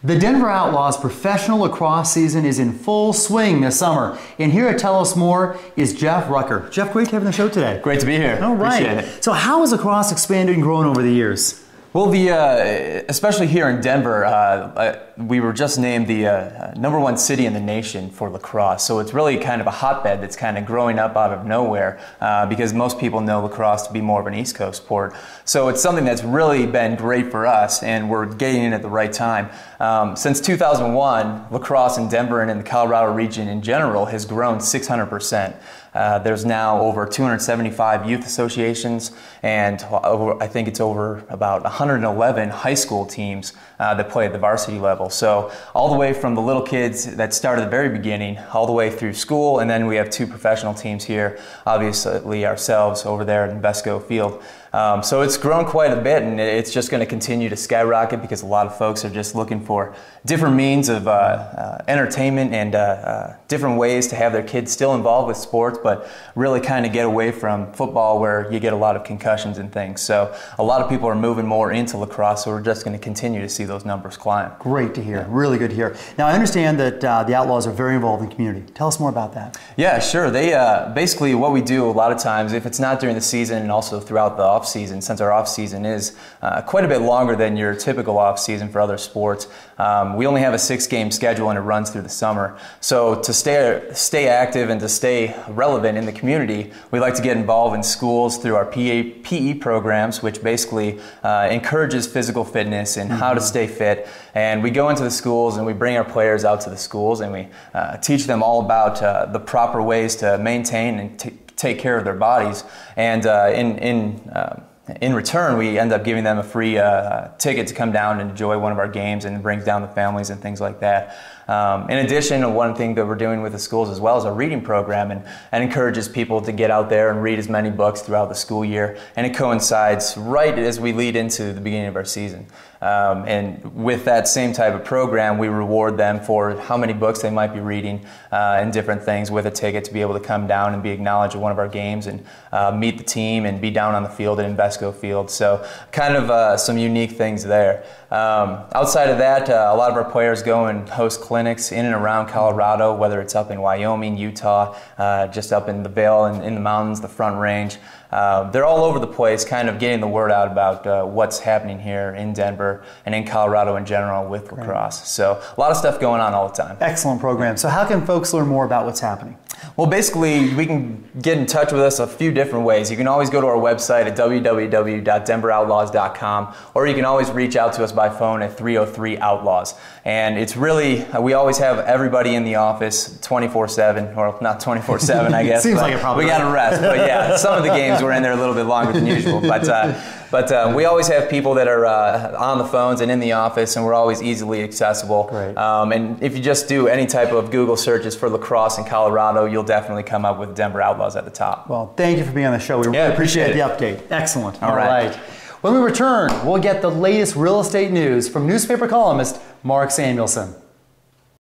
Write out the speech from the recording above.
The Denver Outlaws professional lacrosse season is in full swing this summer. And here to tell us more is Jeff Rucker. Jeff, great to have you on the show today. Great to be here. All right. Appreciate it. So how has lacrosse expanded and grown over the years? Well, especially here in Denver, we were just named the #1 city in the nation for lacrosse. So it's really kind of a hotbed that's kind of growing up out of nowhere because most people know lacrosse to be more of an East Coast sport. So it's something that's really been great for us, and we're getting in at the right time. Since 2001, lacrosse in Denver and in the Colorado region in general has grown 600%. There's now over 275 youth associations, and I think it's over about 111 high school teams that play at the varsity level. So all the way from the little kids that start at the very beginning, all the way through school, and then we have 2 professional teams here, obviously ourselves over there in Invesco Field. So it's grown quite a bit, and it's just going to continue to skyrocket because a lot of folks are just looking for different means of entertainment and different ways to have their kids still involved with sports, but really kind of get away from football where you get a lot of concussions and things. So a lot of people are moving more into lacrosse, so we're just going to continue to see those numbers climb. Great to hear. Really good to hear. Now, I understand that the Outlaws are very involved in the community. Tell us more about that. Yeah, sure. They basically what we do a lot of times, if it's not during the season and also throughout the off season, since our off season is quite a bit longer than your typical off season for other sports, we only have a 6-game schedule and it runs through the summer. So to stay active and to stay relevant in the community, we like to get involved in schools through our PE programs, which basically encourages physical fitness and how to stay fit. And we go into the schools and we bring our players out to the schools and we teach them all about the proper ways to maintain and take care of their bodies. And in return, we end up giving them a free ticket to come down and enjoy one of our games, and it brings down the families and things like that. In addition, one thing that we're doing with the schools as well is a reading program, and encourages people to get out there and read as many books throughout the school year, and it coincides right as we lead into the beginning of our season. And with that same type of program, we reward them for how many books they might be reading and different things with a ticket to be able to come down and be acknowledged at one of our games and meet the team and be down on the field at Invesco Field. So kind of some unique things there. Outside of that, a lot of our players go and host clinics in and around Colorado, whether it's up in Wyoming, Utah, just up in the Vale and in the mountains, the Front Range. They're all over the place, kind of getting the word out about what's happening here in Denver and in Colorado in general with lacrosse. So a lot of stuff going on all the time. Excellent program. So how can folks learn more about what's happening? Well, basically, we can get in touch with us a few different ways. You can always go to our website at www.denveroutlaws.com, or you can always reach out to us by phone at 303-OUTLAWS. And it's really, we always have everybody in the office 24/7, or not 24/7, I guess. Seems like it probably we got to rest, but yeah, some of the games we're in there a little bit longer than usual. But we always have people that are on the phones and in the office, and we're always easily accessible. Great. And if you just do any type of Google searches for lacrosse in Colorado, you'll definitely come up with Denver Outlaws at the top. Well, thank you for being on the show. We really appreciate the update. Excellent. All right. When we return, we'll get the latest real estate news from newspaper columnist Mark Samuelson.